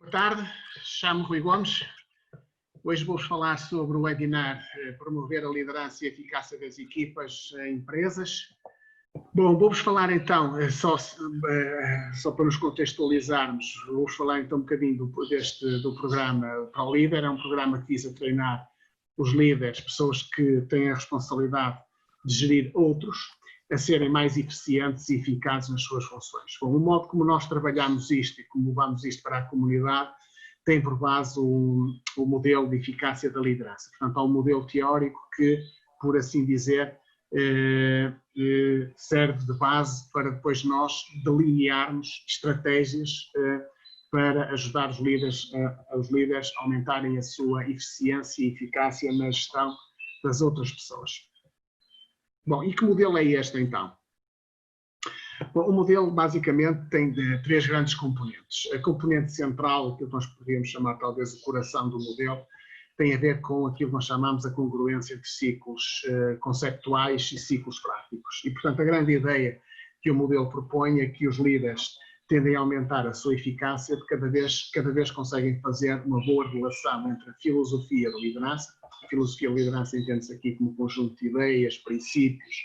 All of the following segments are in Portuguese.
Boa tarde, chamo-me Rui Gomes. Hoje vou-vos falar sobre o webinar Promover a Liderança e a Eficácia das Equipas em Empresas. Bom, vou-vos falar então, só para nos contextualizarmos, vou-vos falar então um bocadinho do programa ProLíder. É um programa que visa treinar os líderes, pessoas que têm a responsabilidade de gerir outros, a serem mais eficientes e eficazes nas suas funções. Bom, o modo como nós trabalhamos isto e como levamos isto para a comunidade tem por base o modelo de eficácia da liderança. Portanto, há um modelo teórico que, por assim dizer, serve de base para depois nós delinearmos estratégias para ajudar os líderes a aumentarem a sua eficiência e eficácia na gestão das outras pessoas. Bom, e que modelo é este então? Bom, o modelo basicamente tem três grandes componentes. A componente central, aquilo que nós poderíamos chamar talvez o coração do modelo, tem a ver com aquilo que nós chamamos a congruência entre ciclos conceptuais e ciclos práticos. E, portanto, a grande ideia que o modelo propõe é que os líderes tendem a aumentar a sua eficácia porque cada vez conseguem fazer uma boa relação entre a filosofia da liderança. A filosofia da liderança entende-se aqui como um conjunto de ideias, princípios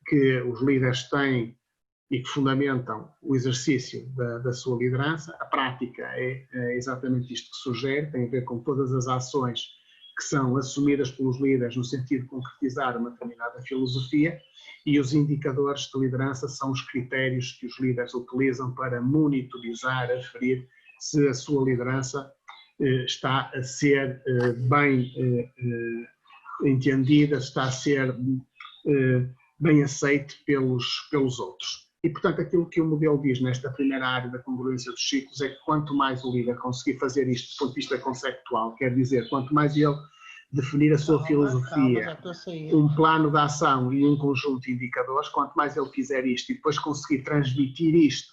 que os líderes têm e que fundamentam o exercício da sua liderança. A prática é exatamente isto que sugere, tem a ver com todas as ações que são assumidas pelos líderes no sentido de concretizar uma determinada filosofia, e os indicadores de liderança são os critérios que os líderes utilizam para monitorizar, aferir se a sua liderança está a ser bem entendida, está a ser bem aceite pelos outros. E, portanto, aquilo que o modelo diz nesta primeira área da congruência dos ciclos é que quanto mais o líder conseguir fazer isto do ponto de vista conceptual, quer dizer, quanto mais ele definir a sua filosofia, um plano de ação e um conjunto de indicadores, quanto mais ele fizer isto e depois conseguir transmitir isto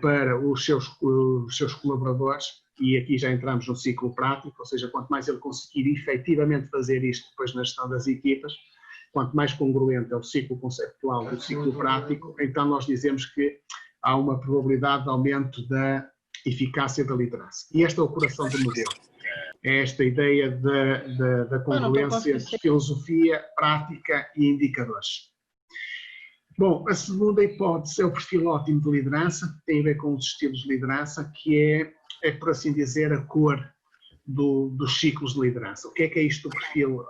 para os seus colaboradores, e aqui já entramos no ciclo prático, ou seja, quanto mais ele conseguir efetivamente fazer isto depois na gestão das equipas, quanto mais congruente é o ciclo conceptual do ciclo prático, então nós dizemos que há uma probabilidade de aumento da eficácia da liderança. E este é o coração do modelo. É esta ideia da congruência entre filosofia, prática e indicadores. Bom, a segunda hipótese é o perfil ótimo de liderança, que tem a ver com os estilos de liderança, que é por assim dizer, a cor dos ciclos de liderança. O que é isto do perfil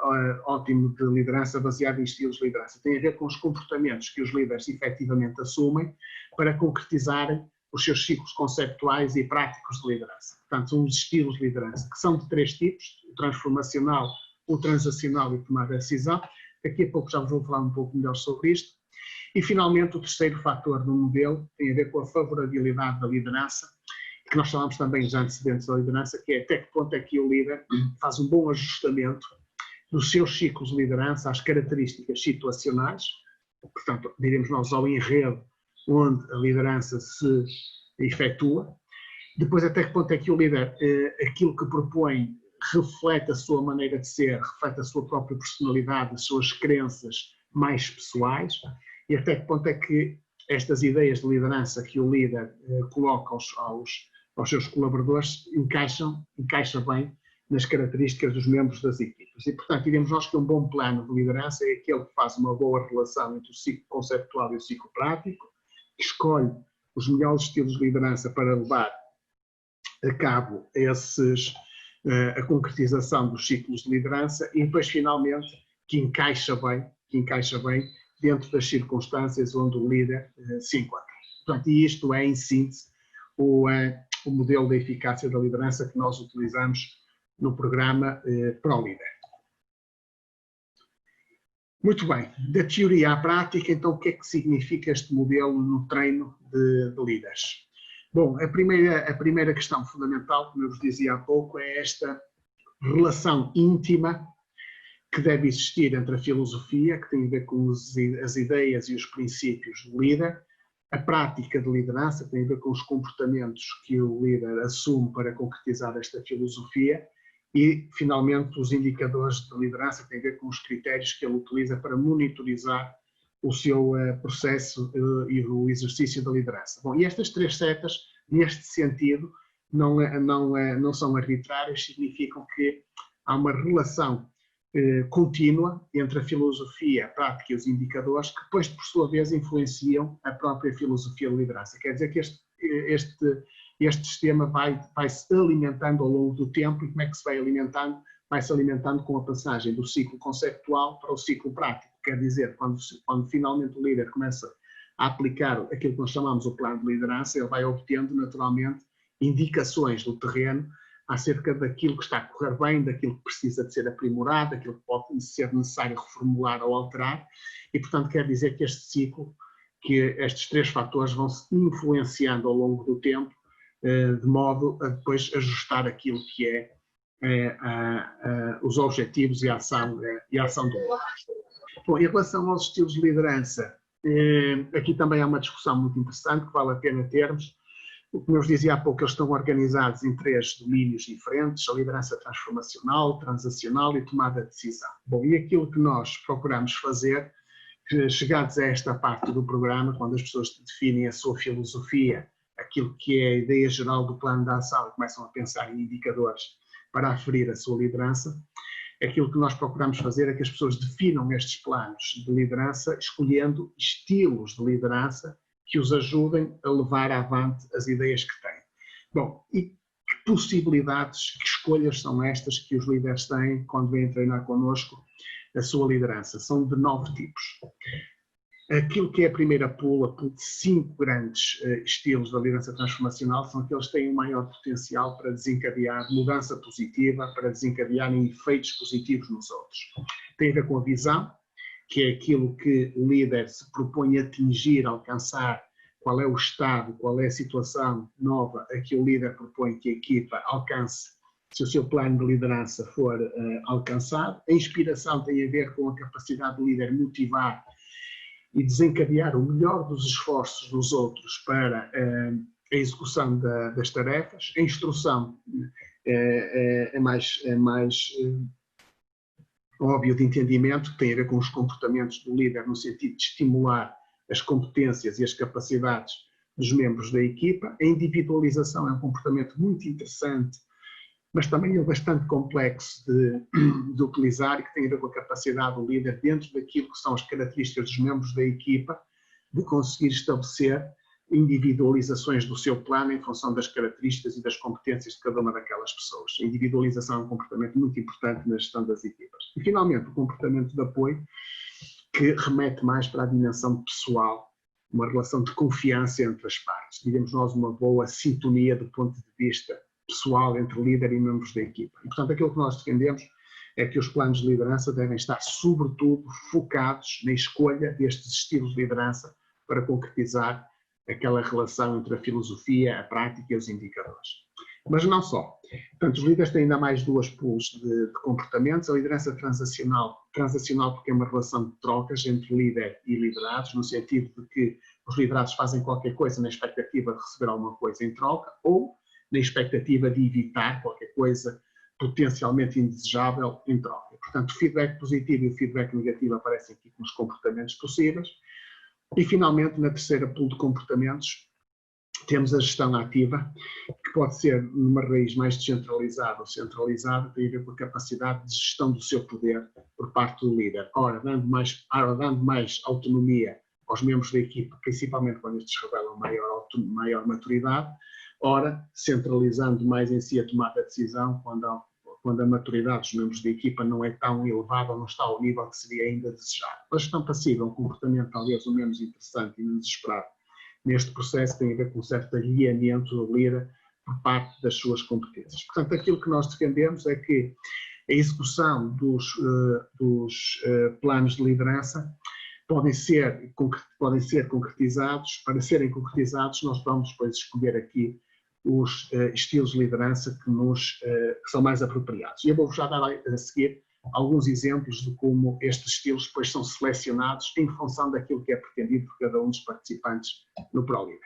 ótimo de liderança baseado em estilos de liderança? Tem a ver com os comportamentos que os líderes efetivamente assumem para concretizarem os seus ciclos conceptuais e práticos de liderança. Portanto, são os estilos de liderança, que são de três tipos: o transformacional, o transacional e o tomar a decisão. Daqui a pouco já vos vou falar um pouco melhor sobre isto. E, finalmente, o terceiro fator do modelo tem a ver com a favorabilidade da liderança, que nós falamos também dos antecedentes da liderança, que é até que ponto é que o líder faz um bom ajustamento dos seus ciclos de liderança às características situacionais, portanto, diremos nós ao enredo onde a liderança se efetua. Depois, até que ponto é que o líder, aquilo que propõe, reflete a sua maneira de ser, reflete a sua própria personalidade, as suas crenças mais pessoais, e até que ponto é que estas ideias de liderança que o líder coloca aos seus colaboradores encaixa bem nas características dos membros das equipas. E, portanto, diremos nós que um bom plano de liderança é aquele que faz uma boa relação entre o ciclo conceptual e o ciclo prático, que escolhe os melhores estilos de liderança para levar a cabo a concretização dos ciclos de liderança e depois, finalmente, que encaixa bem dentro das circunstâncias onde o líder se encontra. Portanto, e isto é, em síntese, o modelo de eficácia da liderança que nós utilizamos no programa ProLíder. Muito bem, da teoria à prática, então o que é que significa este modelo no treino de líderes? Bom, a primeira questão fundamental, como eu vos dizia há pouco, é esta relação íntima que deve existir entre a filosofia, que tem a ver com as ideias e os princípios do líder, a prática de liderança, que tem a ver com os comportamentos que o líder assume para concretizar esta filosofia, e, finalmente, os indicadores de liderança, que têm a ver com os critérios que ele utiliza para monitorizar o seu processo e o exercício da liderança. Bom, e estas três setas, neste sentido, não são arbitrárias, significam que há uma relação contínua entre a filosofia, a prática e os indicadores, que depois, por sua vez, influenciam a própria filosofia de liderança. Quer dizer que este sistema vai-se alimentando ao longo do tempo. E como é que se vai alimentando? Vai-se alimentando com a passagem do ciclo conceptual para o ciclo prático. Quer dizer, quando finalmente o líder começa a aplicar aquilo que nós chamamos o plano de liderança, ele vai obtendo naturalmente indicações do terreno acerca daquilo que está a correr bem, daquilo que precisa de ser aprimorado, daquilo que pode ser necessário reformular ou alterar, e portanto quer dizer que este ciclo, que estes 3 fatores vão se influenciando ao longo do tempo, de modo a depois ajustar aquilo que é os objetivos e a ação do líder. Bom, em relação aos estilos de liderança, aqui também há uma discussão muito interessante que vale a pena termos. Como eu vos dizia há pouco, eles estão organizados em 3 domínios diferentes: a liderança transformacional, transacional e tomada de decisão. Bom, e aquilo que nós procuramos fazer, chegados a esta parte do programa, quando as pessoas definem a sua filosofia, aquilo que é a ideia geral do plano de ação e começam a pensar em indicadores para aferir a sua liderança, aquilo que nós procuramos fazer é que as pessoas definam estes planos de liderança, escolhendo estilos de liderança que os ajudem a levar avante as ideias que têm. Bom, e que possibilidades, que escolhas são estas que os líderes têm quando vêm treinar connosco a sua liderança? São de 9 tipos. Aquilo que é a primeira pool de 5 grandes estilos da liderança transformacional são aqueles que têm o maior potencial para desencadear mudança positiva, para desencadearem efeitos positivos nos outros. Tem a ver com a visão, que é aquilo que o líder se propõe atingir, alcançar, qual é o estado, qual é a situação nova a que o líder propõe que a equipa alcance, se o seu plano de liderança for alcançado. A inspiração tem a ver com a capacidade do líder motivar e desencadear o melhor dos esforços dos outros para a execução das tarefas. A instrução é mais óbvio de entendimento, que tem a ver com os comportamentos do líder no sentido de estimular as competências e as capacidades dos membros da equipa. A individualização é um comportamento muito interessante, mas também é bastante complexo de utilizar, e que tem a ver com a capacidade do líder, dentro daquilo que são as características dos membros da equipa, de conseguir estabelecer individualizações do seu plano em função das características e das competências de cada uma daquelas pessoas. A individualização é um comportamento muito importante na gestão das equipas. E, finalmente, o comportamento de apoio, que remete mais para a dimensão pessoal, uma relação de confiança entre as partes. Digamos nós, uma boa sintonia do ponto de vista pessoal entre líder e membros da equipa. E, portanto, aquilo que nós defendemos é que os planos de liderança devem estar, sobretudo, focados na escolha destes estilos de liderança para concretizar aquela relação entre a filosofia, a prática e os indicadores. Mas não só. Portanto, os líderes têm ainda mais 2 pools de comportamentos. A liderança transacional porque é uma relação de trocas entre líder e liderados, no sentido de que os liderados fazem qualquer coisa na expectativa de receber alguma coisa em troca, ou na expectativa de evitar qualquer coisa potencialmente indesejável em troca. Portanto, o feedback positivo e o feedback negativo aparecem aqui como os comportamentos possíveis. E, finalmente, na terceira pool de comportamentos, temos a gestão ativa, que pode ser numa raiz mais descentralizada ou centralizada, tem a ver com a capacidade de gestão do seu poder por parte do líder. Ora, dando mais autonomia aos membros da equipa, principalmente quando estes revelam maior maturidade, ora, centralizando mais em si a tomada de decisão quando a maturidade dos membros da equipa não é tão elevada ou não está ao nível que seria ainda desejado. A gestão passiva é um comportamento talvez o menos interessante e menos esperado neste processo, tem a ver com um certo alinhamento do líder por parte das suas competências. Portanto, aquilo que nós defendemos é que a execução dos planos de liderança podem ser concretizados. Para serem concretizados, nós vamos depois escolher aqui os estilos de liderança que são mais apropriados. E eu vou já dar a seguir alguns exemplos de como estes estilos depois são selecionados em função daquilo que é pretendido por cada um dos participantes no ProLíder.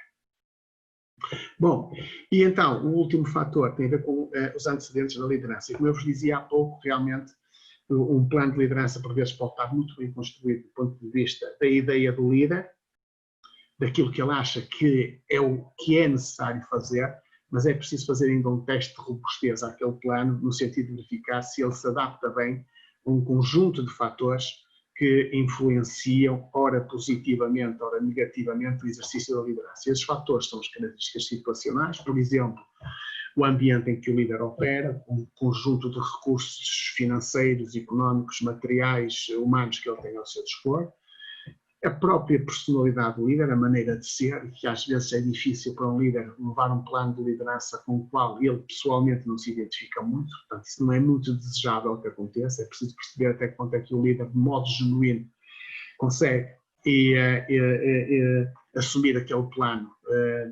Bom, e então, o último fator tem a ver com os antecedentes da liderança. E como eu vos dizia há pouco, realmente, um plano de liderança, por vezes, pode estar muito bem construído do ponto de vista da ideia do líder, daquilo que ele acha que é o que é necessário fazer, mas é preciso fazer ainda um teste de robustez àquele plano, no sentido de verificar se ele se adapta bem a um conjunto de fatores que influenciam, ora positivamente, ora negativamente, o exercício da liderança. Esses fatores são as características situacionais, por exemplo, o ambiente em que o líder opera, um conjunto de recursos financeiros, económicos, materiais, humanos que ele tem ao seu dispor, a própria personalidade do líder, a maneira de ser, que às vezes é difícil para um líder levar um plano de liderança com o qual ele pessoalmente não se identifica muito, portanto isso não é muito desejável que aconteça, é preciso perceber até que ponto é que o líder de modo genuíno consegue assumir aquele plano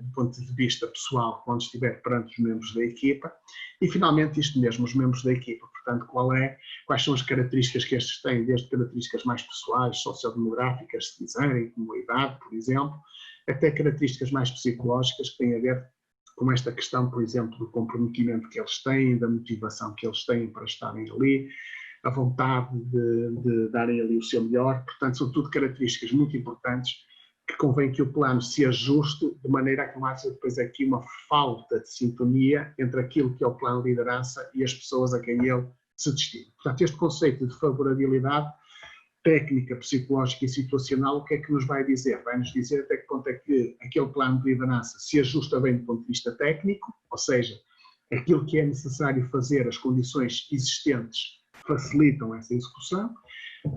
do ponto de vista pessoal quando estiver perante os membros da equipa e finalmente isto mesmo, os membros da equipa, portanto quais são as características que estes têm, desde características mais pessoais, sociodemográficas, se quiserem, como a idade, por exemplo, até características mais psicológicas que têm a ver com esta questão, por exemplo, do comprometimento que eles têm, da motivação que eles têm para estarem ali, a vontade de darem ali o seu melhor, portanto são tudo características muito importantes que convém que o plano se ajuste de maneira a que não haja depois aqui uma falta de sintonia entre aquilo que é o plano de liderança e as pessoas a quem ele se destina. Portanto, este conceito de favorabilidade técnica, psicológica e situacional, o que é que nos vai dizer? Vai-nos dizer até que ponto é que aquele plano de liderança se ajusta bem do ponto de vista técnico, ou seja, aquilo que é necessário fazer, as condições existentes facilitam essa execução.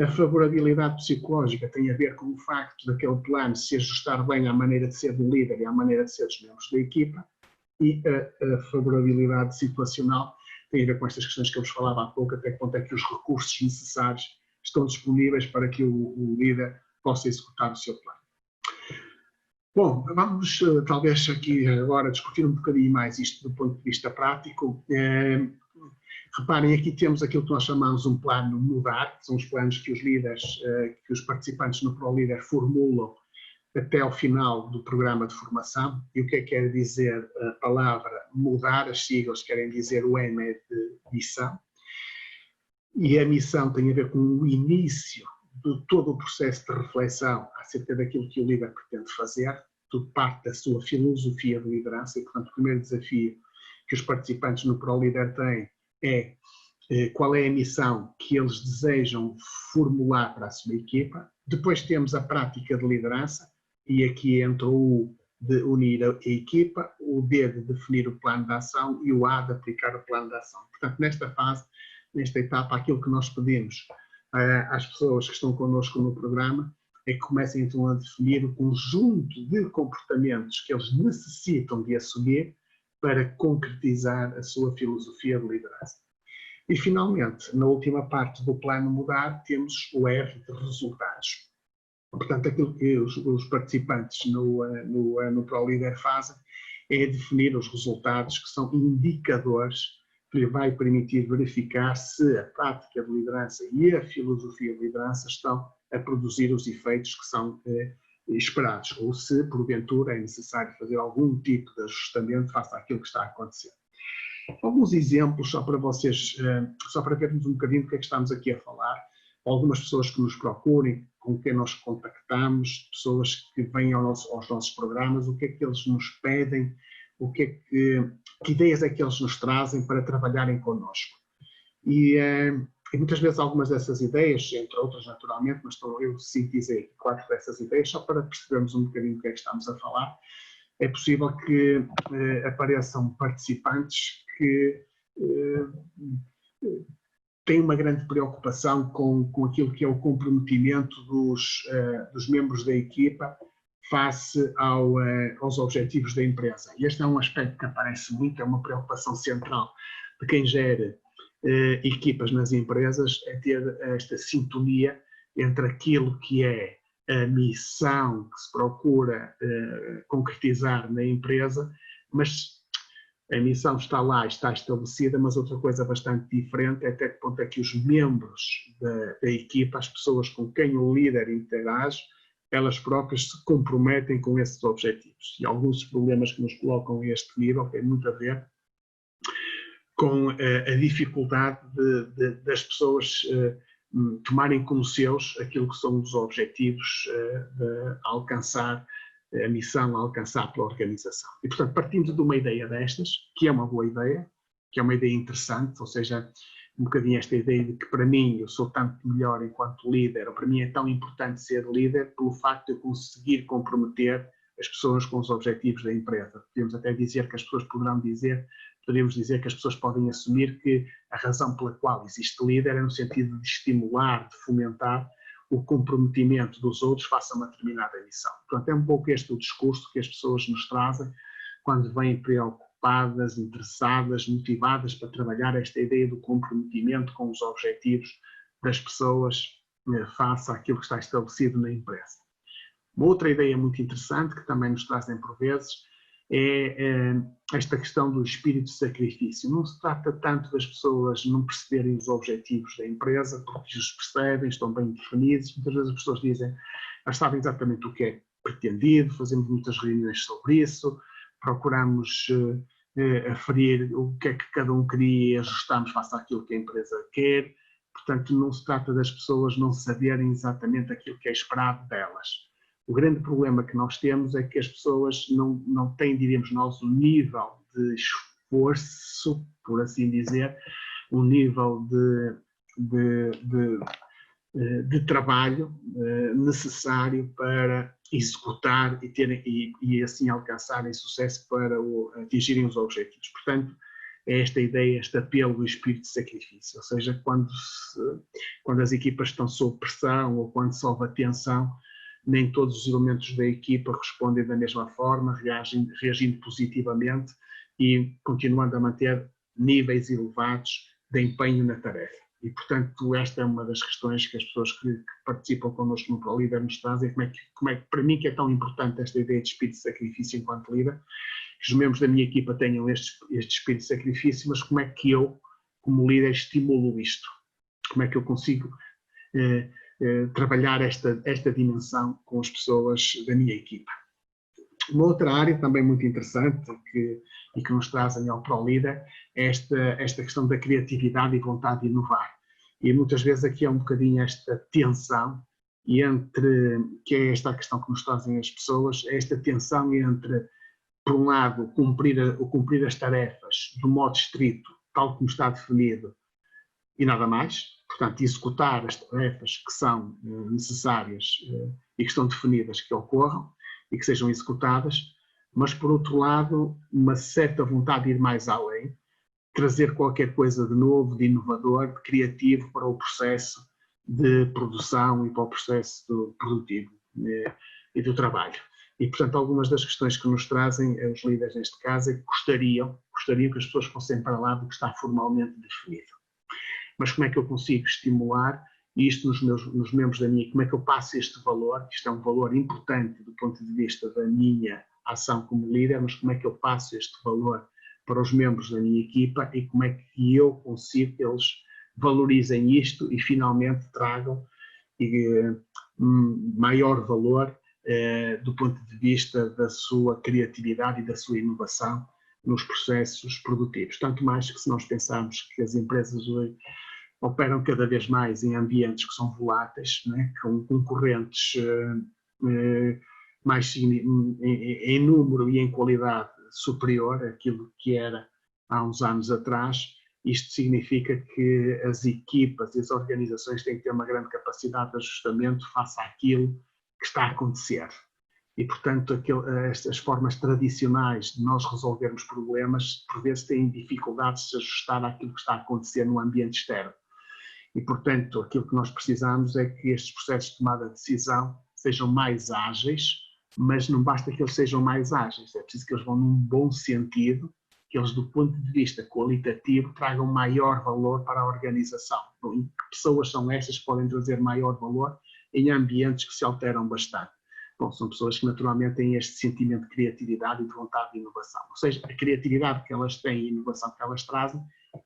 A favorabilidade psicológica tem a ver com o facto daquele plano se ajustar bem à maneira de ser do líder e à maneira de ser dos membros da equipa. E a favorabilidade situacional tem a ver com estas questões que eu vos falava há pouco, até que ponto é que os recursos necessários estão disponíveis para que o líder possa executar o seu plano. Bom, vamos talvez aqui agora discutir um bocadinho mais isto do ponto de vista prático. Reparem, aqui temos aquilo que nós chamamos um plano mudar, que são os planos que os líderes, que os participantes no ProLíder formulam até ao final do programa de formação. E o que é que quer dizer a palavra mudar? As siglas querem dizer o M é de missão. E a missão tem a ver com o início de todo o processo de reflexão acerca daquilo que o líder pretende fazer. Tudo parte da sua filosofia de liderança e, portanto, o primeiro desafio que os participantes no ProLíder têm é qual é a missão que eles desejam formular para a sua equipa. Depois temos a prática de liderança e aqui entra o U de unir a equipa, o D de definir o plano de ação e o A de aplicar o plano de ação. Portanto, nesta fase, nesta etapa, aquilo que nós pedimos às pessoas que estão connosco no programa é que comecem então a definir o conjunto de comportamentos que eles necessitam de assumir para concretizar a sua filosofia de liderança. E, finalmente, na última parte do plano mudar, temos o R de resultados. Portanto, aquilo que os participantes no ProLíder fazem é definir os resultados que são indicadores que lhe vai permitir verificar se a prática de liderança e a filosofia de liderança estão a produzir os efeitos que são esperados, ou se, porventura, é necessário fazer algum tipo de ajustamento face àquilo que está a acontecer. Alguns exemplos, só para vocês, só para vermos um bocadinho do que é que estamos aqui a falar. Algumas pessoas que nos procurem, com quem nós contactamos, pessoas que vêm aos nossos programas, o que é que eles nos pedem, que ideias é que eles nos trazem para trabalharem connosco. E muitas vezes algumas dessas ideias, entre outras naturalmente, mas eu sintetizei 4 dessas ideias, só para percebermos um bocadinho do que é que estamos a falar. É possível que apareçam participantes que têm uma grande preocupação com aquilo que é o comprometimento dos membros da equipa face aos objetivos da empresa. E este é um aspecto que aparece muito, é uma preocupação central de quem gera equipas nas empresas, é ter esta sintonia entre aquilo que é a missão que se procura concretizar na empresa, mas a missão está lá, está estabelecida, mas outra coisa bastante diferente é até que ponto é que os membros da equipa, as pessoas com quem o líder interage, elas próprias se comprometem com esses objetivos. E alguns dos problemas que nos colocam a este nível têm muito a ver com a dificuldade das pessoas tomarem como seus aquilo que são os objetivos a alcançar a missão a alcançar pela organização. E, portanto, partimos de uma ideia destas, que é uma boa ideia, que é uma ideia interessante, ou seja, um bocadinho esta ideia de que para mim eu sou tanto melhor enquanto líder, ou para mim é tão importante ser líder pelo facto de eu conseguir comprometer as pessoas com os objetivos da empresa. Podemos até dizer que as pessoas poderíamos dizer que as pessoas podem assumir que a razão pela qual existe líder é no sentido de estimular, de fomentar o comprometimento dos outros face a uma determinada missão. Portanto, é um pouco este o discurso que as pessoas nos trazem quando vêm preocupadas, interessadas, motivadas para trabalhar esta ideia do comprometimento com os objetivos das pessoas face àquilo que está estabelecido na empresa. Uma outra ideia muito interessante que também nos trazem por vezes é esta questão do espírito de sacrifício. Não se trata tanto das pessoas não perceberem os objetivos da empresa, porque os percebem, estão bem definidos. Muitas vezes as pessoas dizem, elas sabem exatamente o que é pretendido, fazemos muitas reuniões sobre isso, procuramos aferir o que é que cada um queria e ajustamos face àquilo que a empresa quer. Portanto, não se trata das pessoas não saberem exatamente aquilo que é esperado delas. O grande problema que nós temos é que as pessoas não têm, diríamos nós, um nível de esforço, por assim dizer, um nível de trabalho necessário para executar e assim alcançarem sucesso para atingirem os objetivos. Portanto, é esta ideia, este apelo do espírito de sacrifício, ou seja, quando as equipas estão sob pressão ou quando sobe a tensão, nem todos os elementos da equipa respondem da mesma forma, reagindo positivamente e continuando a manter níveis elevados de empenho na tarefa. E, portanto, esta é uma das questões que as pessoas que participam connosco no ProLíder nos trazem, como é que, para mim, que é tão importante esta ideia de espírito de sacrifício enquanto líder, que os membros da minha equipa tenham este espírito de sacrifício, mas como é que eu, como líder, estimulo isto? Como é que eu consigo trabalhar esta dimensão com as pessoas da minha equipa? Uma outra área também muito interessante e que nos trazem ao ProLíder é esta questão da criatividade e vontade de inovar. E muitas vezes aqui é um bocadinho esta tensão que é esta questão que nos trazem as pessoas, é esta tensão entre, por um lado, cumprir as tarefas do modo estrito, tal como está definido, e nada mais. Portanto, executar as tarefas que são necessárias e que estão definidas que ocorram e que sejam executadas, mas, por outro lado, uma certa vontade de ir mais além, trazer qualquer coisa de novo, de inovador, de criativo para o processo de produção e para o processo produtivo e do trabalho. E, portanto, algumas das questões que nos trazem os líderes neste caso é que gostariam que as pessoas fossem para lá do que está formalmente definido. Mas como é que eu consigo estimular isto nos membros da minha, como é que eu passo este valor, isto é um valor importante do ponto de vista da minha ação como líder, mas como é que eu passo este valor para os membros da minha equipa e como é que eu consigo que eles valorizem isto e finalmente tragam maior valor do ponto de vista da sua criatividade e da sua inovação nos processos produtivos. Tanto mais que se nós pensarmos que as empresas hoje operam cada vez mais em ambientes que são voláteis, né, com concorrentes mais em número e em qualidade superior àquilo que era há uns anos atrás. Isto significa que as equipas e as organizações têm que ter uma grande capacidade de ajustamento face àquilo que está a acontecer. E, portanto, estas formas tradicionais de nós resolvermos problemas, por vezes, têm dificuldades de se ajustar àquilo que está a acontecer no ambiente externo. E, portanto, aquilo que nós precisamos é que estes processos de tomada de decisão sejam mais ágeis, mas não basta que eles sejam mais ágeis, é preciso que eles vão num bom sentido, que eles, do ponto de vista qualitativo, tragam maior valor para a organização. Que pessoas são estas que podem trazer maior valor em ambientes que se alteram bastante? Bom, são pessoas que naturalmente têm este sentimento de criatividade e de vontade de inovação. Ou seja, a criatividade que elas têm e a inovação que elas trazem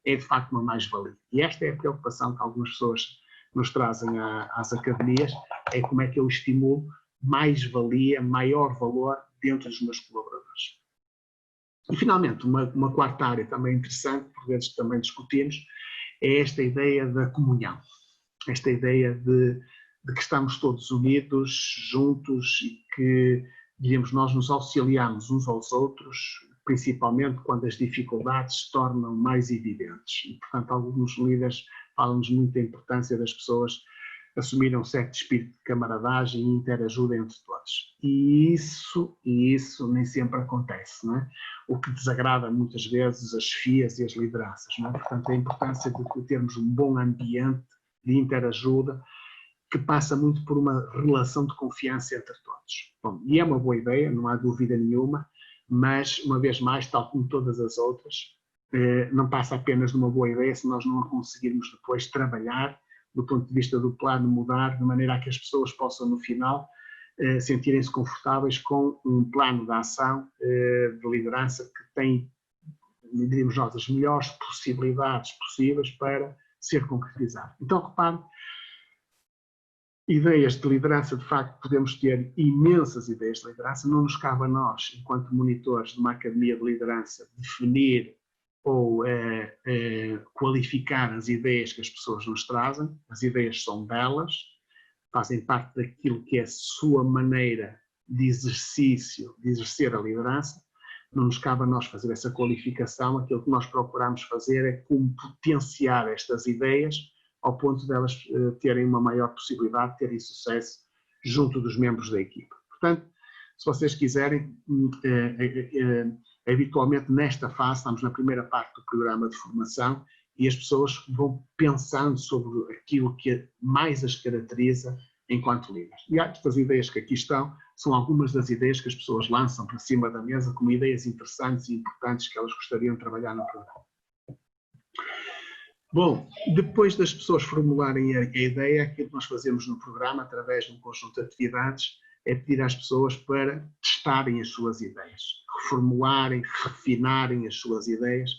é de facto uma mais-valia. E esta é a preocupação que algumas pessoas nos trazem às academias, é como é que eu estimulo mais-valia, maior valor dentro dos meus colaboradores. E finalmente, uma quarta área também interessante, por vezes também discutimos, é esta ideia da comunhão. Esta ideia de que estamos todos unidos, juntos e que diríamos, nós nos auxiliamos uns aos outros, principalmente quando as dificuldades se tornam mais evidentes. E, portanto, alguns líderes falam-nos muito da importância das pessoas assumirem um certo espírito de camaradagem e interajuda entre todos. E isso nem sempre acontece, não é? O que desagrada muitas vezes as chefias e as lideranças, não é? Portanto, a importância de termos um bom ambiente de interajuda que passa muito por uma relação de confiança entre todos. Bom, e é uma boa ideia, não há dúvida nenhuma, mas, uma vez mais, tal como todas as outras, não passa apenas de uma boa ideia se nós não a conseguirmos depois trabalhar do ponto de vista do plano, mudar de maneira a que as pessoas possam, no final, sentirem-se confortáveis com um plano de ação de liderança que tem, diríamos nós, as melhores possibilidades possíveis para ser concretizado. Então, repare, ideias de liderança, de facto, podemos ter imensas ideias de liderança, não nos cabe a nós, enquanto monitores de uma academia de liderança, definir ou qualificar as ideias que as pessoas nos trazem. As ideias são belas, fazem parte daquilo que é a sua maneira de exercício, de exercer a liderança. Não nos cabe a nós fazer essa qualificação, aquilo que nós procuramos fazer é como potenciar estas ideias ao ponto de elas terem uma maior possibilidade de terem sucesso junto dos membros da equipa. Portanto, se vocês quiserem, habitualmente nesta fase, estamos na primeira parte do programa de formação e as pessoas vão pensando sobre aquilo que mais as caracteriza enquanto líderes. E estas ideias que aqui estão são algumas das ideias que as pessoas lançam para cima da mesa como ideias interessantes e importantes que elas gostariam de trabalhar no programa. Bom, depois das pessoas formularem a ideia, aquilo que nós fazemos no programa, através de um conjunto de atividades, é pedir às pessoas para testarem as suas ideias, reformularem, refinarem as suas ideias,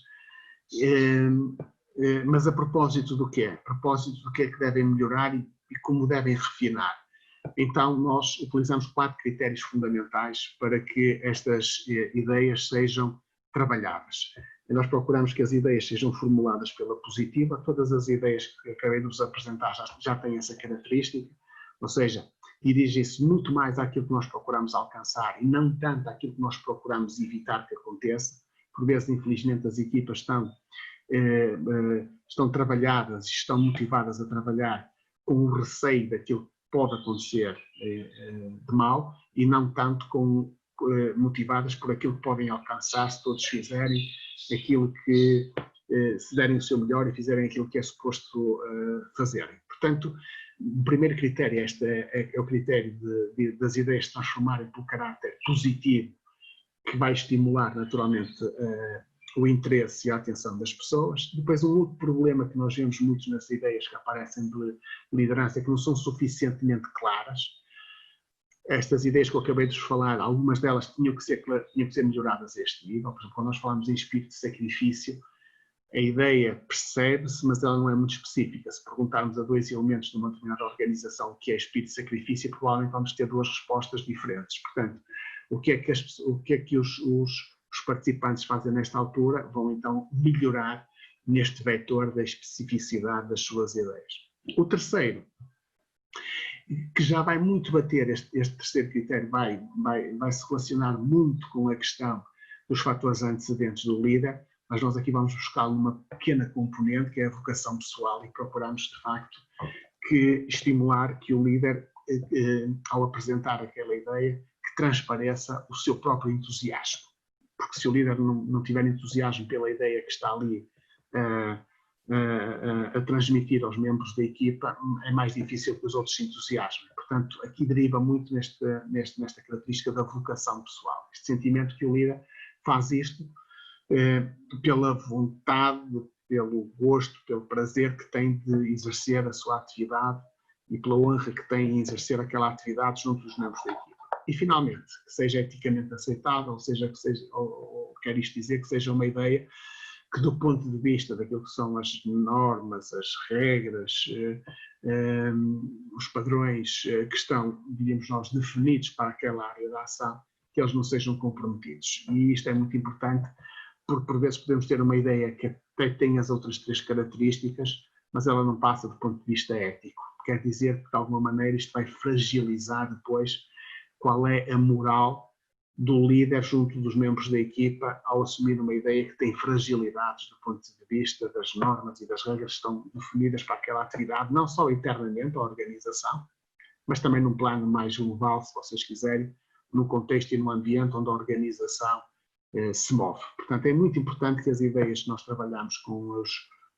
mas a propósito do quê? A propósito do que é que devem melhorar e como devem refinar. Então, nós utilizamos 4 critérios fundamentais para que estas ideias sejam trabalhadas. E nós procuramos que as ideias sejam formuladas pela positiva. Todas as ideias que acabei de vos apresentar já têm essa característica, ou seja, dirigem-se muito mais àquilo que nós procuramos alcançar e não tanto àquilo que nós procuramos evitar que aconteça. Por vezes, infelizmente, as equipas estão trabalhadas, estão motivadas a trabalhar com o receio daquilo que pode acontecer de mal e não tanto motivadas por aquilo que podem alcançar se todos fizerem aquilo que, se derem o seu melhor e fizerem aquilo que é suposto fazerem. Portanto, o primeiro critério é o critério das ideias se transformarem pelo caráter positivo, que vai estimular naturalmente o interesse e a atenção das pessoas. Depois, um outro problema que nós vemos muito nas ideias que aparecem de liderança é que não são suficientemente claras. Estas ideias que eu acabei de vos falar, algumas delas tinham que ser melhoradas a este nível. Por exemplo, quando nós falamos em espírito de sacrifício, a ideia percebe-se, mas ela não é muito específica. Se perguntarmos a 2 elementos de uma determinada organização o que é espírito de sacrifício, provavelmente vamos ter 2 respostas diferentes. Portanto, o que é que os participantes fazem nesta altura? Vão então melhorar neste vetor da especificidade das suas ideias. O terceiro, que já vai muito bater, este terceiro critério vai se relacionar muito com a questão dos fatores antecedentes do líder, mas nós aqui vamos buscar uma pequena componente que é a vocação pessoal e procuramos de facto estimular que o líder, ao apresentar aquela ideia, que transpareça o seu próprio entusiasmo. Porque se o líder não tiver entusiasmo pela ideia que está ali a transmitir aos membros da equipa, é mais difícil que os outros se entusiasmem. Portanto, aqui deriva muito nesta característica da vocação pessoal. Este sentimento que o líder faz isto pela vontade, pelo gosto, pelo prazer que tem de exercer a sua atividade e pela honra que tem em exercer aquela atividade junto dos membros da equipa. E, finalmente, que seja eticamente aceitável, ou quer isto dizer que seja uma ideia que, do ponto de vista daquilo que são as normas, as regras, os padrões que estão, diríamos nós, definidos para aquela área da ação, que eles não sejam comprometidos. E isto é muito importante, porque por vezes podemos ter uma ideia que até tem as outras 3 características, mas ela não passa do ponto de vista ético. Quer dizer que, de alguma maneira, isto vai fragilizar depois qual é a moral do líder junto dos membros da equipa ao assumir uma ideia que tem fragilidades do ponto de vista das normas e das regras que estão definidas para aquela atividade, não só internamente a organização, mas também num plano mais global, se vocês quiserem, no contexto e no ambiente onde a organização se move. Portanto, é muito importante que as ideias que nós trabalhamos com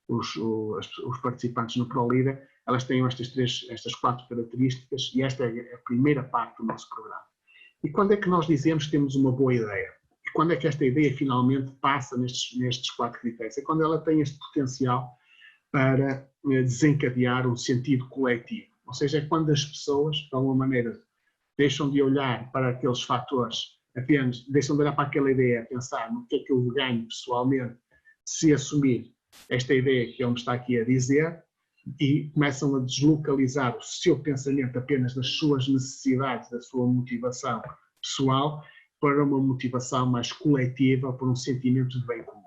os participantes no ProLíder, elas tenham estas 4 características, e esta é a primeira parte do nosso programa. E quando é que nós dizemos que temos uma boa ideia? E quando é que esta ideia finalmente passa nestes 4 critérios? É quando ela tem este potencial para desencadear um sentido coletivo. Ou seja, é quando as pessoas, de alguma maneira, deixam de olhar para aqueles fatores, apenas deixam de olhar para aquela ideia, a pensar no que é que eu ganho pessoalmente se assumir esta ideia que ele me está aqui a dizer, e começam a deslocalizar o seu pensamento apenas das suas necessidades, da sua motivação pessoal, para uma motivação mais coletiva, por um sentimento de bem comum.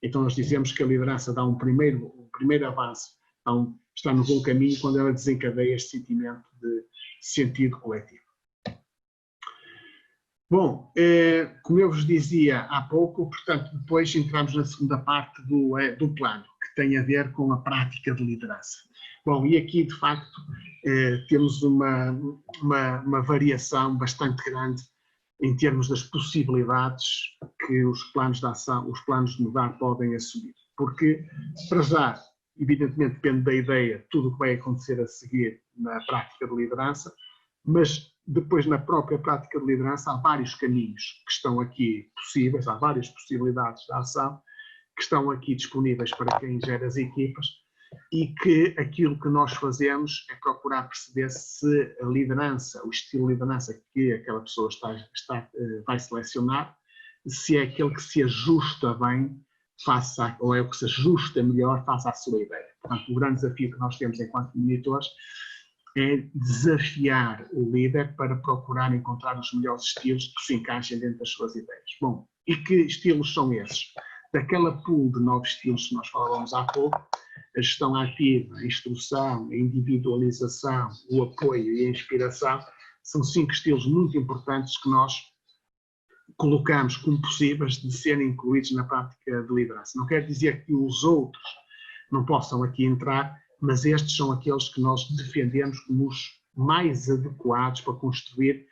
Então nós dizemos que a liderança dá um primeiro avanço, está no bom caminho quando ela desencadeia este sentimento de sentido coletivo. Bom, como eu vos dizia há pouco, portanto, depois entramos na segunda parte do plano, que tem a ver com a prática de liderança. Bom, e aqui, de facto, temos uma variação bastante grande em termos das possibilidades que os planos de ação, os planos de mudar podem assumir. Porque, para já, evidentemente, depende da ideia, tudo o que vai acontecer a seguir na prática de liderança, mas depois na própria prática de liderança há vários caminhos que estão aqui possíveis, há várias possibilidades de ação que estão aqui disponíveis para quem gera as equipas, e que aquilo que nós fazemos é procurar perceber se a liderança, o estilo de liderança que aquela pessoa vai selecionar, se é aquele que se ajusta bem ou é o que se ajusta melhor face à sua ideia. Portanto, o grande desafio que nós temos enquanto monitores é desafiar o líder para procurar encontrar os melhores estilos que se encaixem dentro das suas ideias. Bom, e que estilos são esses? Daquela pool de 9 estilos que nós falávamos há pouco, a gestão ativa, a instrução, a individualização, o apoio e a inspiração, são 5 estilos muito importantes que nós colocamos como possíveis de serem incluídos na prática de liderança. Não quer dizer que os outros não possam aqui entrar, mas estes são aqueles que nós defendemos como os mais adequados para construir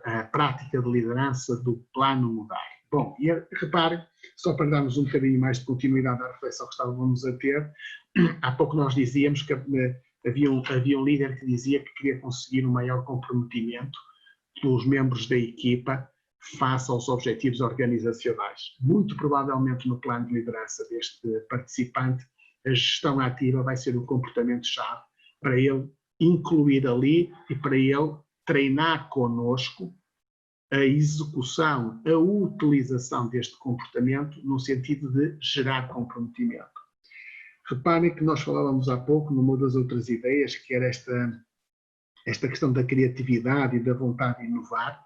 a prática de liderança do plano mudar. Bom, e reparem, só para darmos um bocadinho mais de continuidade à reflexão que estávamos a ter, há pouco nós dizíamos que havia um líder que dizia que queria conseguir um maior comprometimento dos membros da equipa face aos objetivos organizacionais. Muito provavelmente no plano de liderança deste participante, a gestão ativa vai ser o comportamento-chave para ele incluir ali e para ele treinar connosco a execução, a utilização deste comportamento no sentido de gerar comprometimento. Reparem que nós falávamos há pouco numa das outras ideias, que era esta questão da criatividade e da vontade de inovar,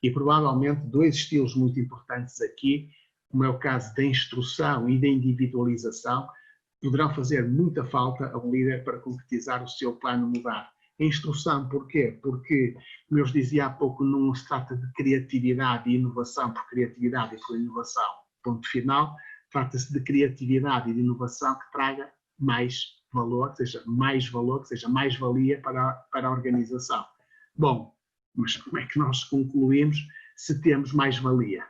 e provavelmente 2 estilos muito importantes aqui, como é o caso da instrução e da individualização, poderão fazer muita falta a um líder para concretizar o seu plano mudar. A instrução, porquê? Porque, como eu vos dizia há pouco, não se trata de criatividade e inovação por criatividade e por inovação, ponto final. Trata-se de criatividade e de inovação que traga mais valor, que seja mais valia para a organização. Bom, mas como é que nós concluímos se temos mais valia?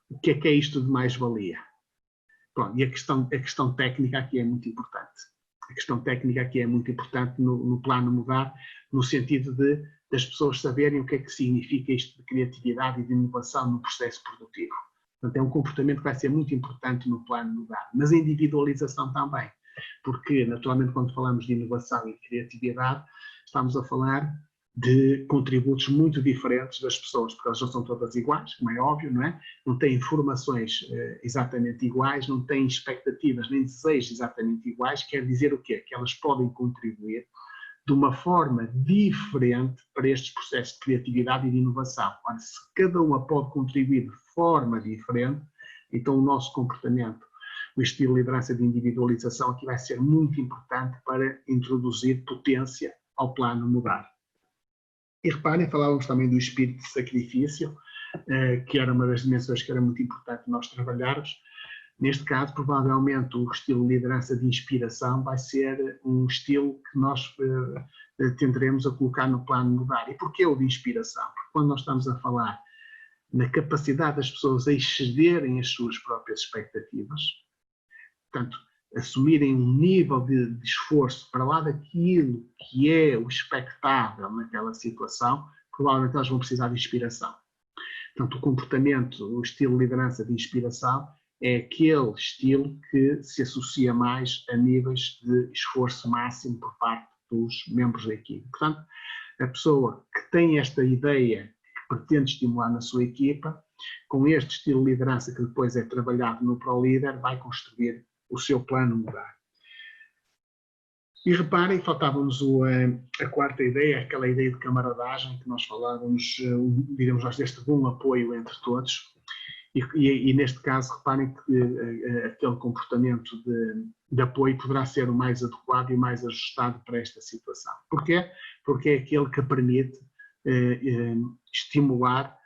O que é isto de mais valia? Pronto, e a questão técnica aqui é muito importante. A questão técnica aqui é muito importante no plano mudar, no sentido de das pessoas saberem o que é que significa isto de criatividade e de inovação no processo produtivo. Portanto, é um comportamento que vai ser muito importante no plano mudar, mas a individualização também, porque naturalmente quando falamos de inovação e criatividade, estamos a falar de contributos muito diferentes das pessoas, porque elas não são todas iguais, como é óbvio, não é? Não têm informações exatamente iguais, não têm expectativas nem desejos exatamente iguais, quer dizer o quê? Que elas podem contribuir de uma forma diferente para estes processos de criatividade e de inovação. Ora, se cada uma pode contribuir de forma diferente, então o nosso comportamento, o estilo de liderança de individualização aqui vai ser muito importante para introduzir potência ao plano mudar. E reparem, falávamos também do espírito de sacrifício, que era uma das dimensões que era muito importante nós trabalharmos. Neste caso, provavelmente, o estilo de liderança de inspiração vai ser um estilo que nós tenderemos a colocar no plano de mudar. E porquê o de inspiração? Porque quando nós estamos a falar na capacidade das pessoas a excederem as suas próprias expectativas, portanto, assumirem um nível de esforço para lá daquilo que é o expectável naquela situação, provavelmente elas vão precisar de inspiração. Portanto, o comportamento, o estilo de liderança de inspiração é aquele estilo que se associa mais a níveis de esforço máximo por parte dos membros da equipe. Portanto, a pessoa que tem esta ideia, que pretende estimular na sua equipa, com este estilo de liderança que depois é trabalhado no ProLeader, vai construir o seu plano mudar. E reparem, faltava-nos a quarta ideia, aquela ideia de camaradagem que nós falávamos, digamos nós, deste bom apoio entre todos. E neste caso, reparem que aquele comportamento de apoio poderá ser o mais adequado e o mais ajustado para esta situação. Porquê? Porque é aquele que permite estimular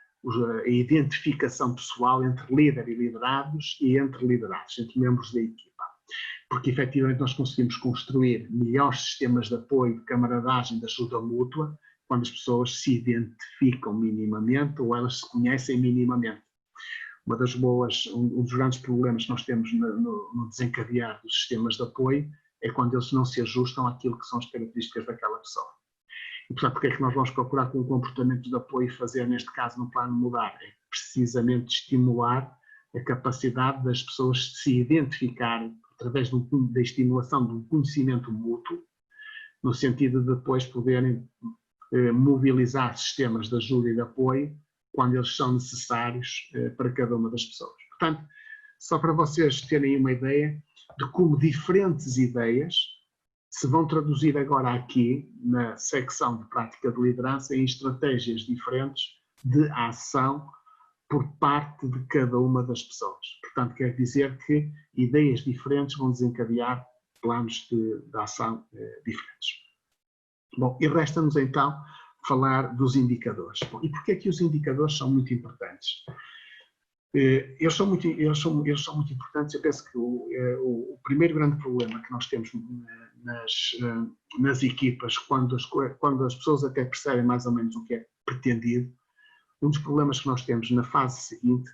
a identificação pessoal entre líder e liderados e entre liderados, entre membros da equipa. Porque efetivamente nós conseguimos construir melhores sistemas de apoio, de camaradagem, de ajuda mútua, quando as pessoas se identificam minimamente ou elas se conhecem minimamente. Um dos grandes problemas que nós temos no desencadear dos sistemas de apoio é quando eles não se ajustam àquilo que são as características daquela pessoa. E, portanto, porque é que nós vamos procurar com o comportamento de apoio fazer, neste caso, no plano mudar? É precisamente estimular a capacidade das pessoas se identificarem através da estimulação de um conhecimento mútuo, no sentido de depois poderem mobilizar sistemas de ajuda e de apoio quando eles são necessários para cada uma das pessoas. Portanto, só para vocês terem uma ideia de como diferentes ideias se vão traduzir agora aqui, na secção de prática de liderança, em estratégias diferentes de ação por parte de cada uma das pessoas. Portanto, quer dizer que ideias diferentes vão desencadear planos de ação diferentes. Bom, e resta-nos então falar dos indicadores. Bom, e porquê é que os indicadores são muito importantes? Eles são muito importantes. Eu penso que o primeiro grande problema que nós temos nas equipas, quando as pessoas até percebem mais ou menos o que é pretendido, um dos problemas que nós temos na fase seguinte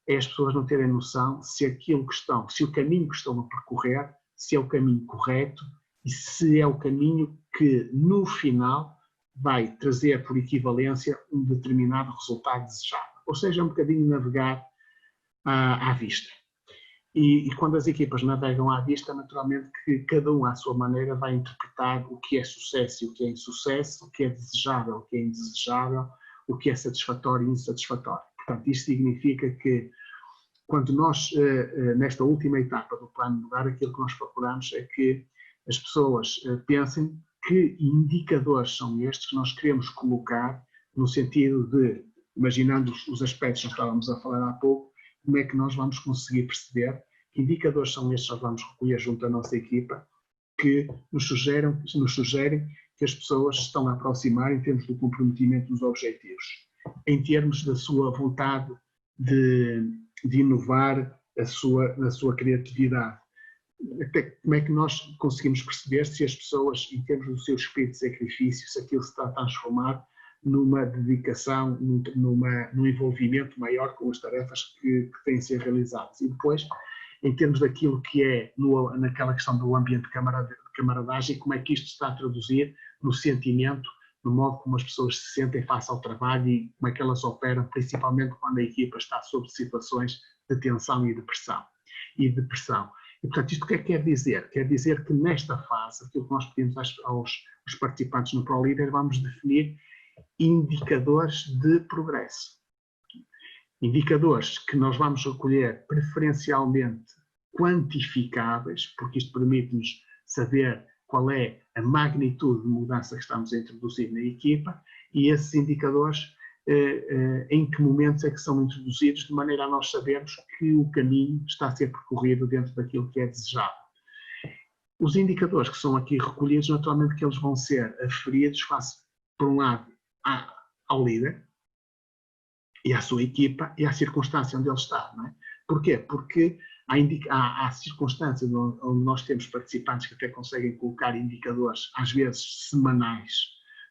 é as pessoas não terem noção se o caminho que estão a percorrer, se é o caminho correto e se é o caminho que, no final, vai trazer por equivalência um determinado resultado desejado. Ou seja, um bocadinho navegar à vista. E quando as equipas navegam à vista, naturalmente que cada um à sua maneira vai interpretar o que é sucesso e o que é insucesso, o que é desejável, o que é indesejável, o que é satisfatório e insatisfatório. Portanto, isto significa que quando nós, nesta última etapa do plano de mudar, aquilo que nós procuramos é que as pessoas pensem que indicadores são estes que nós queremos colocar no sentido de, imaginando os aspectos que nós estávamos a falar há pouco, como é que nós vamos conseguir perceber que indicadores são estes que nós vamos recolher junto da nossa equipa que nos sugerem que as pessoas estão a aproximar em termos do comprometimento dos objetivos, em termos da sua vontade de inovar, a sua criatividade. Como é que nós conseguimos perceber se as pessoas, em termos do seu espírito de sacrifício, se aquilo se está a transformar numa dedicação, num envolvimento maior com as tarefas que têm de ser realizadas. E depois, em termos daquilo que é naquela questão do ambiente de camaradagem, como é que isto está a traduzir no sentimento, no modo como as pessoas se sentem face ao trabalho e como é que elas operam, principalmente quando a equipa está sob situações de tensão e de pressão. E, portanto, isto o que é que quer dizer? Quer dizer que nesta fase, aquilo que nós pedimos aos participantes no ProLeader, vamos definir indicadores de progresso. Indicadores que nós vamos recolher preferencialmente quantificáveis, porque isto permite-nos saber qual é a magnitude de mudança que estamos a introduzir na equipa e esses indicadores em que momentos é que são introduzidos, de maneira a nós sabermos que o caminho está a ser percorrido dentro daquilo que é desejado. Os indicadores que são aqui recolhidos, naturalmente que eles vão ser aferidos face, por um lado, ao líder e à sua equipa e à circunstância onde ele está. Não é? Porquê? Porque há circunstâncias onde nós temos participantes que até conseguem colocar indicadores, às vezes semanais,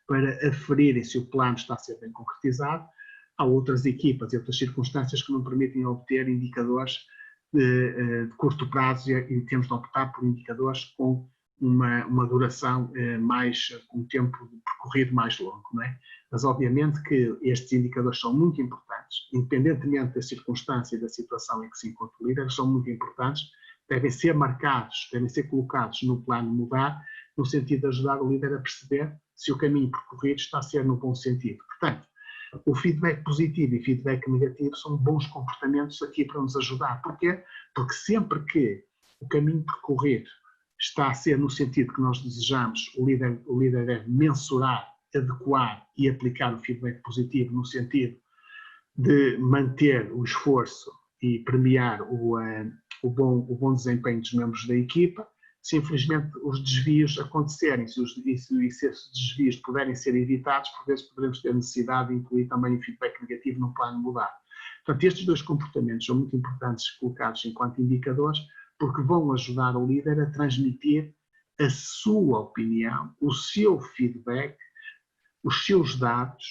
para aferirem se o plano está a ser bem concretizado. Há outras equipas e outras circunstâncias que não permitem obter indicadores de curto prazo e temos de optar por indicadores com uma duração com um tempo percorrido mais longo. Não é? Mas obviamente que estes indicadores são muito importantes, independentemente da circunstância e da situação em que se encontra o líder, são muito importantes, devem ser marcados, devem ser colocados no plano mudar, no sentido de ajudar o líder a perceber se o caminho percorrido está a ser no bom sentido. Portanto, o feedback positivo e feedback negativo são bons comportamentos aqui para nos ajudar. Porquê? Porque sempre que o caminho percorrido está a ser no sentido que nós desejamos, o líder deve mensurar, adequar e aplicar o feedback positivo no sentido de manter o esforço e premiar o bom desempenho dos membros da equipa. Se infelizmente os desvios acontecerem, se esses desvios puderem ser evitados, por vezes poderemos ter necessidade de incluir também o feedback negativo no plano mudar. Portanto, estes dois comportamentos são muito importantes colocados enquanto indicadores, porque vão ajudar o líder a transmitir a sua opinião, o seu feedback, os seus dados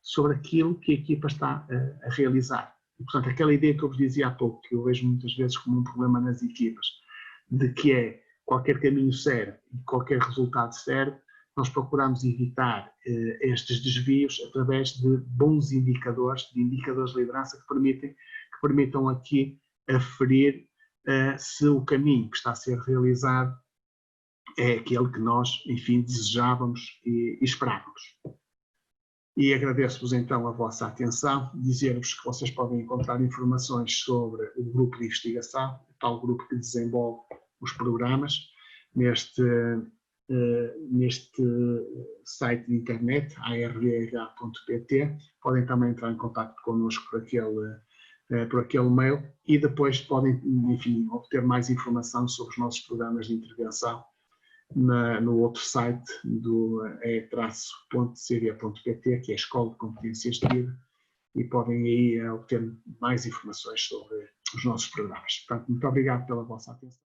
sobre aquilo que a equipa está a realizar. E, portanto, aquela ideia que eu vos dizia há pouco, que eu vejo muitas vezes como um problema nas equipas, de que qualquer caminho serve e qualquer resultado serve, nós procuramos evitar estes desvios através de bons indicadores, de indicadores de liderança que permitam aqui aferir se o caminho que está a ser realizado é aquele que nós, enfim, desejávamos e esperávamos. E agradeço-vos então a vossa atenção, dizer-vos que vocês podem encontrar informações sobre o grupo de investigação, o tal grupo que desenvolve os programas, neste site de internet, arvh.pt. Podem também entrar em contato connosco por aquele mail e depois podem, enfim, obter mais informação sobre os nossos programas de intervenção no outro site do e-cv.pt, que é a Escola de Competências de Vida, e podem aí obter mais informações sobre os nossos programas. Portanto, muito obrigado pela vossa atenção.